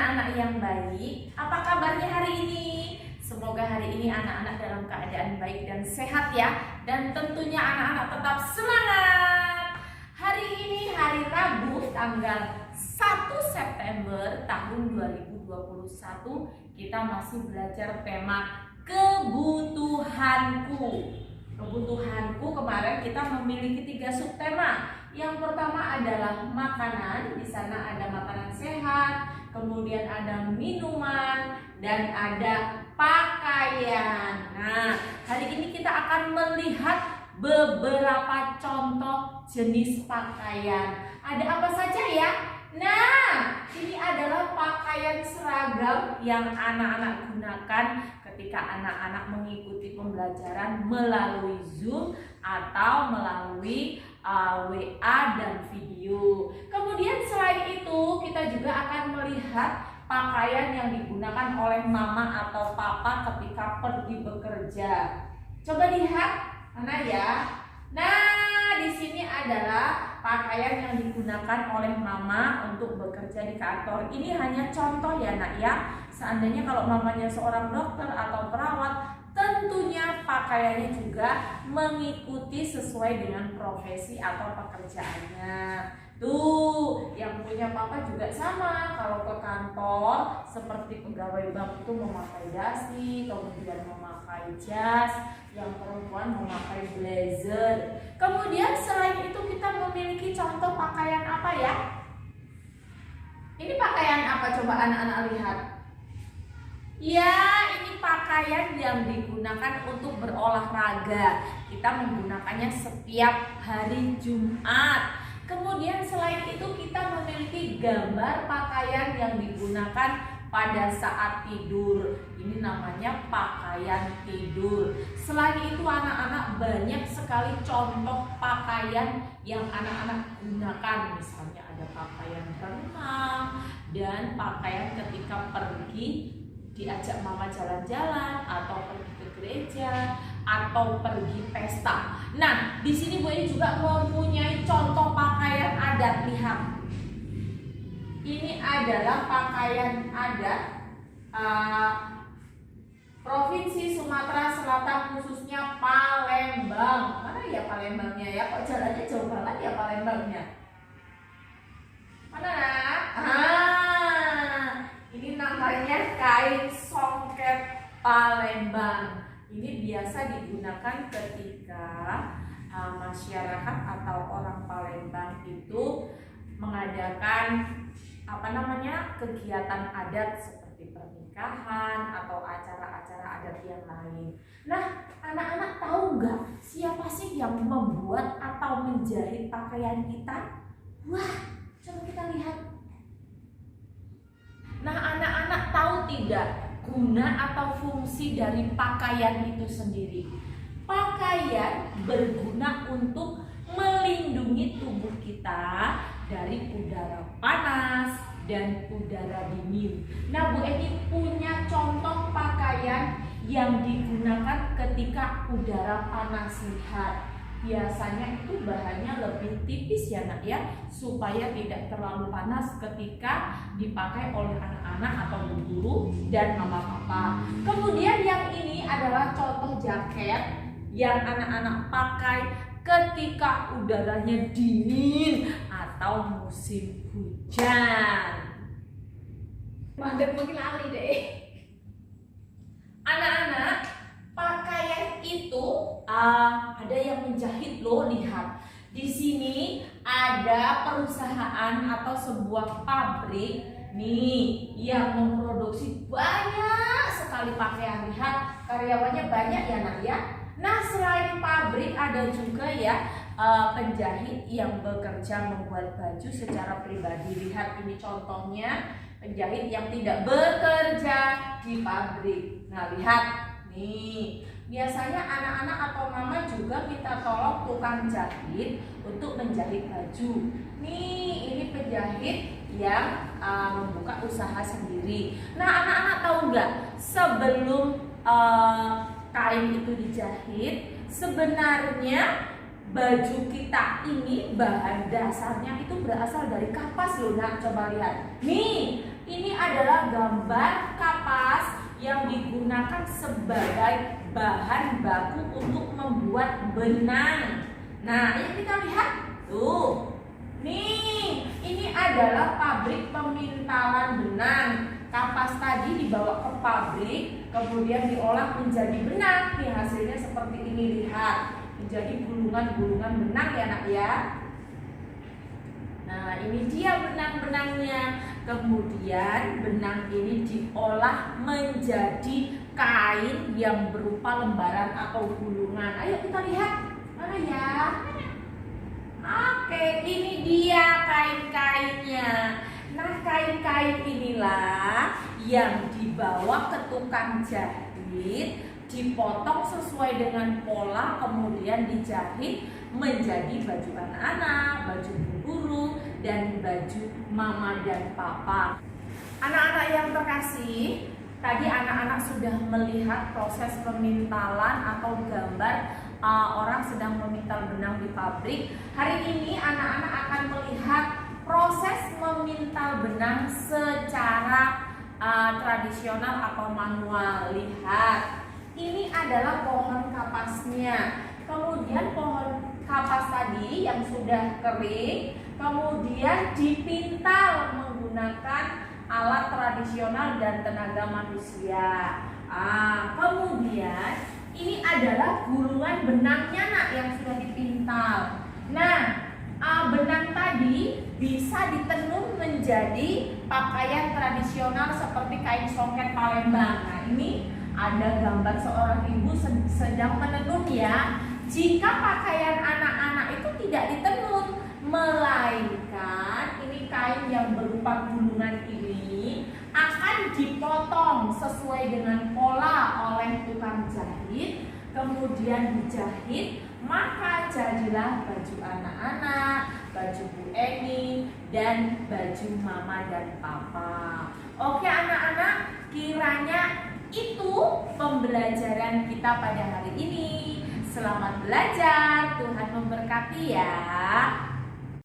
anak-anak yang baik. Apa kabarnya hari ini? Semoga hari ini anak-anak dalam keadaan baik dan sehat ya. Dan tentunya anak-anak tetap semangat. Hari ini hari Rabu tanggal 1 September tahun 2021. Kita masih belajar tema kebutuhanku. Kebutuhanku kemarin kita memiliki 3 subtema. Yang pertama adalah makanan, di sana ada makanan sehat, kemudian ada minuman, dan ada pakaian. Nah, hari ini kita akan melihat beberapa contoh jenis pakaian. Ada apa saja ya? Nah, ini adalah pakaian seragam yang anak-anak gunakan ketika anak-anak mengikuti pembelajaran melalui Zoom atau melalui WA dan video. Kemudian selain itu kita juga akan melihat pakaian yang digunakan oleh mama atau papa ketika pergi bekerja. Coba lihat, mana ya? Nah, di sini adalah pakaian yang digunakan oleh mama untuk bekerja di kantor. Ini hanya contoh ya nak ya. Seandainya kalau mamanya seorang dokter atau perawat, tentunya pakaiannya juga mengikuti sesuai dengan profesi atau pekerjaannya. Tuh, yang punya papa juga sama. Kalau ke kantor seperti pegawai bank itu memakai dasi, kemudian memakai jas, yang perempuan memakai blazer. Kemudian selain itu kita memiliki contoh pakaian apa ya? Ini pakaian apa coba anak-anak lihat? Ya, ini pakaian yang digunakan untuk berolahraga. Kita menggunakannya setiap hari Jumat. Kemudian selain itu kita memiliki gambar pakaian yang digunakan pada saat tidur. Ini namanya pakaian tidur. Selain itu anak-anak banyak sekali contoh pakaian yang anak-anak gunakan. Misalnya ada pakaian renang dan pakaian ketika pergi diajak mama jalan-jalan atau pergi ke gereja atau pergi pesta. Nah, di sini Bu Eni juga mempunyai contoh pakaian adat. Lihat, ini adalah pakaian adat Provinsi Sumatera Selatan, khususnya Palembang. Mana ya Palembangnya ya? Kok jalannya jauh banget ya Palembangnya? Mana? Ini namanya kain songket Palembang. Ini biasa digunakan ketika masyarakat atau orang Palembang itu mengadakan kegiatan adat seperti pernikahan atau acara-acara adat yang lain. Nah, anak-anak tahu nggak siapa sih yang membuat atau menjahit pakaian kita? Wah, coba kita lihat. Nah, anak-anak tahu tidak guna atau fungsi dari pakaian itu sendiri? Pakaian berguna untuk melindungi tubuh kita dari udara panas dan udara dingin. Nah, Bu Eni punya contoh pakaian yang digunakan ketika udara panas. Lihat, biasanya itu bahannya lebih tipis ya nak ya, supaya tidak terlalu panas ketika dipakai oleh anak-anak atau guru dan mama papa. Kemudian yang ini adalah contoh jaket yang anak-anak pakai ketika udaranya dingin atau musim hujan. Mandek mungkin lali deh. Anak-anak, pakaian itu ada yang menjahit loh. Lihat, di sini ada perusahaan atau sebuah pabrik nih yang memproduksi banyak sekali pakaian. Lihat, karyawannya banyak ya nak ya. Nah, selain pabrik ada juga ya penjahit yang bekerja membuat baju secara pribadi. Lihat, ini contohnya penjahit yang tidak bekerja di pabrik. Nah, lihat nih, biasanya anak-anak atau mama juga minta tolong tukang jahit untuk menjahit baju. Nih, ini penjahit yang membuka usaha sendiri. Nah, anak-anak tahu nggak, sebelum kain itu dijahit, sebenarnya baju kita ini bahan dasarnya itu berasal dari kapas loh nak, coba lihat. Nih, ini adalah gambar kapas yang digunakan sebagai bahan baku untuk membuat benang. Nah, ayo kita lihat tuh. Nih, ini adalah pabrik pemintalan benang. Kapas tadi dibawa ke pabrik, kemudian diolah menjadi benang. Nih hasilnya seperti ini, lihat. Menjadi gulungan-gulungan benang ya nak ya. Nah, ini dia benang-benangnya. Kemudian benang ini diolah menjadi kain yang berupa lembaran atau gulungan. Ayo kita lihat. Mana ya? Oke, ini dia kain-kainnya. Nah, kain-kain inilah yang dibawa ke tukang jahit, dipotong sesuai dengan pola, kemudian dijahit menjadi baju anak-anak, baju guru, dan baju mama dan papa. Anak-anak yang terkasih, tadi anak-anak sudah melihat proses pemintalan atau gambar orang sedang memintal benang di pabrik. Hari ini anak-anak akan melihat proses memintal benang secara tradisional atau manual. Lihat. Ini adalah pohon kapasnya. Kemudian pohon kapas tadi yang sudah kering, kemudian dipintal menggunakan alat tradisional dan tenaga manusia. Kemudian ini adalah gulungan benangnya nak yang sudah dipintal. Nah, benang tadi bisa ditenun menjadi pakaian tradisional seperti kain songket Palembang. Nah, ini ada gambar seorang ibu sedang menenun ya. Jika pakaian anak-anak itu tidak ditenun, melainkan ini kain yang berupa gulungan ini akan dipotong sesuai dengan pola oleh tukang jahit, kemudian dijahit, maka jadilah baju anak-anak, baju Bu Eni, dan baju mama dan papa. Oke anak-anak, kiranya itu pembelajaran kita pada hari ini. Selamat belajar, Tuhan memberkati ya.